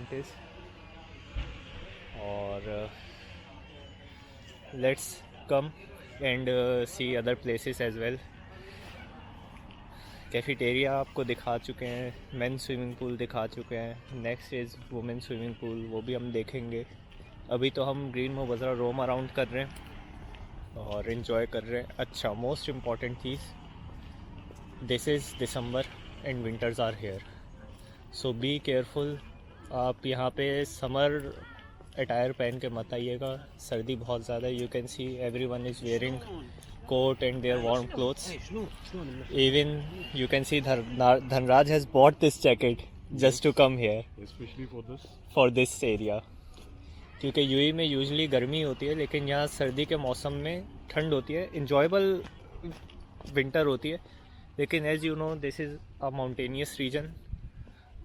restaurant is. Or let's come and see other places as well. Cafeteria आपको दिखा चुके हैं, मेन स्विमिंग पूल दिखा चुके हैं, next is women swimming pool, वो भी हम देखेंगे. अभी तो हम ग्रीन में बस रोम अराउंड कर रहे हैं और इन्जॉय कर रहे हैं. अच्छा, मोस्ट इम्पॉर्टेंट चीज़, this is December and winters are here, so be careful. आप यहाँ पे समर अटायर पहन के मत आइएगा, सर्दी बहुत ज़्यादा. You can see everyone is wearing coat and their warm clothes. Even you can see Dhanraj has bought this jacket just to come here, especially for this area. क्योंकि यूएई में usually गर्मी होती है, लेकिन यहाँ सर्दी के मौसम में ठंड होती है. इंजॉयबल विंटर होती है, लेकिन as you know this is a mountainous region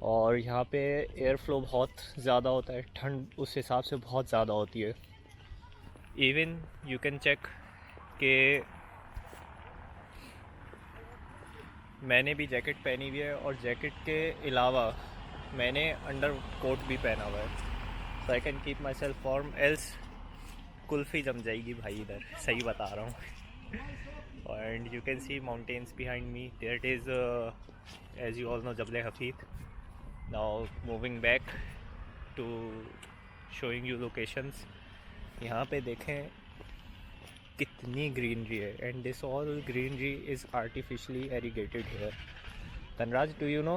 और यहाँ पे एयर फ्लो बहुत ज़्यादा होता है, ठंड उस हिसाब से बहुत ज़्यादा होती है. इवन यू कैन चेक कि मैंने भी जैकेट पहनी हुई है और जैकेट के अलावा मैंने अंडर कोट भी पहना हुआ है, so I can keep myself warm, else kulfi जम जाएगी भाई इधर, सही बता रहा हूँ. And you can see mountains behind me, there it is as you all know Jebel Hafeet. Now moving back to showing you locations. यहाँ पे देखें कितनी ग्रीनरी है, and this all greenery is artificially irrigated here. Dhanraj, do you know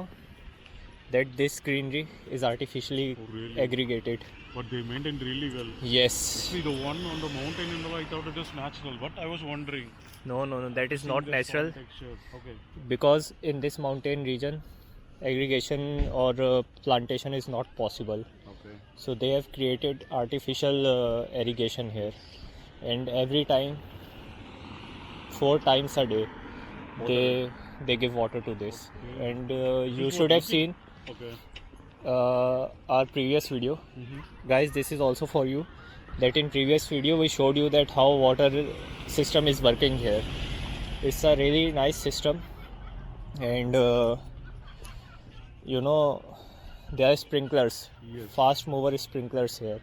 that this greenery is artificially aggregated? But they maintained really well. Yes. See the one on the mountain in the I thought it is natural. But I was wondering. No, that is not natural. Okay. Because in this mountain region, aggregation or plantation is not possible. Okay. So they have created artificial irrigation here. And every time 4 times a day they give water to this. Okay. And you should have seen our previous video. Guys, this is also for you, that in previous video we showed you that how water system is working here. It's a really nice system, and you know there are sprinklers. Yes. Fast mover sprinklers here,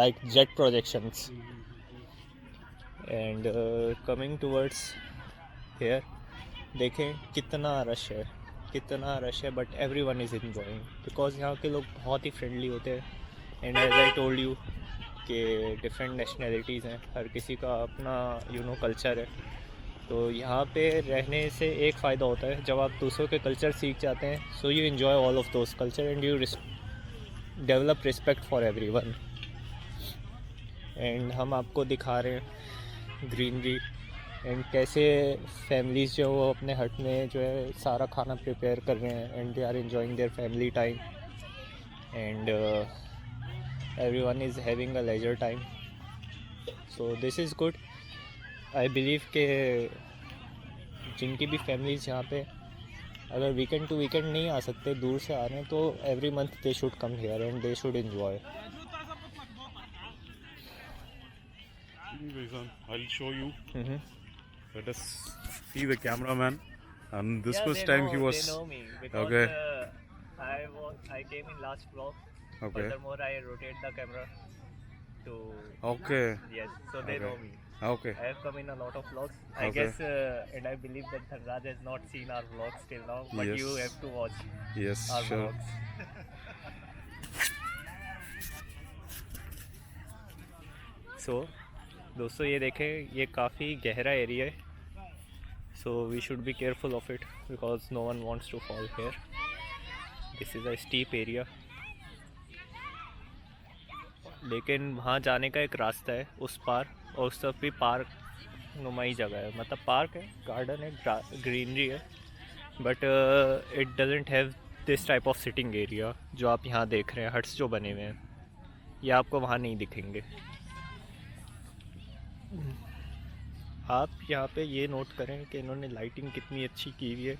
like jet projections. And coming towards here, देखें कितना rush है, but every one is enjoying because यहाँ के लोग बहुत ही friendly होते हैं. And as I told you कि डिफरेंट नेशनैलिटीज़ हैं, हर किसी का अपना कल्चर है. तो यहाँ पे रहने से एक फ़ायदा होता है, जब आप दूसरों के कल्चर सीख जाते हैं, so you enjoy all of those culture and you develop respect for every one. And हम आपको दिखा रहे हैं ग्रीनरी एंड कैसे फैमिलीज़ जो वो अपने हट में जो है सारा खाना प्रिपेयर कर रहे हैं, and they are enjoying their family time, and everyone is having a leisure time. So this is good. I believe कि जिनकी भी फैमिलीज़ यहाँ पे अगर वीकेंड टू वीकेंड नहीं आ सकते, दूर से आ रहे हैं, तो every month they should come here and they should enjoy. I'll show you. Let us see the cameraman. And this first time he was. They know me because Okay. I came in last vlog. Okay. Furthermore, I rotate the camera to. Okay. Yes, so they Okay. know me. Okay. I have come in a lot of vlogs. I Okay. guess, and I believe that Dhanraj has not seen our vlogs till now, but Yes. you have to watch Yes. our Sure. vlogs. So, दोस्तों ये देखें, ये काफ़ी गहरा area है, so we should be careful of it because no one wants to fall here. This is a steep area, लेकिन वहाँ जाने का एक रास्ता है उस पार, और उस तरफ भी पार्क नुमाई जगह है, मतलब पार्क है, गार्डन है, ग्रीनरी है, but it doesn't have this type of sitting area जो आप यहाँ देख रहे हैं. हट्स जो बने हुए हैं ये आपको वहाँ नहीं दिखेंगे. आप यहाँ पे ये नोट करें कि इन्होंने लाइटिंग कितनी अच्छी की हुई है,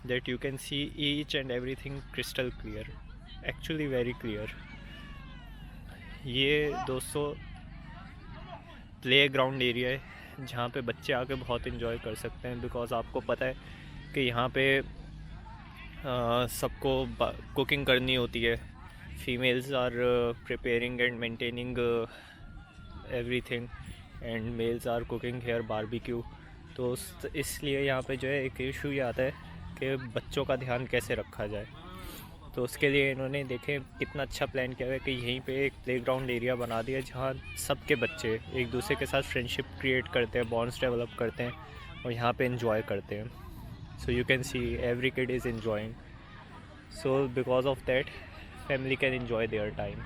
that you can see each and everything crystal clear, actually very clear. ये दोस्तों प्ले ग्राउंड एरिया है जहाँ पे बच्चे आके बहुत इन्जॉय कर सकते हैं, बिकॉज़ आपको पता है कि यहाँ पे सबको कुकिंग करनी होती है, females are preparing and maintaining everything and males are cooking here barbecue. तो इसलिए यहाँ पे जो है एक इशू ये आता है कि बच्चों का ध्यान कैसे रखा जाए। तो उसके लिए इन्होंने देखें कितना अच्छा प्लान किया हुआ है कि यहीं पे एक प्लेग्राउंड एरिया बना दिया जहाँ सबके बच्चे एक दूसरे के साथ फ्रेंडशिप क्रिएट करते हैं, बॉन्ड्स डेवलप करते हैं और यहाँ पे इन्जॉय करते हैं। So you can see every kid is enjoying, so because of that family can enjoy their time.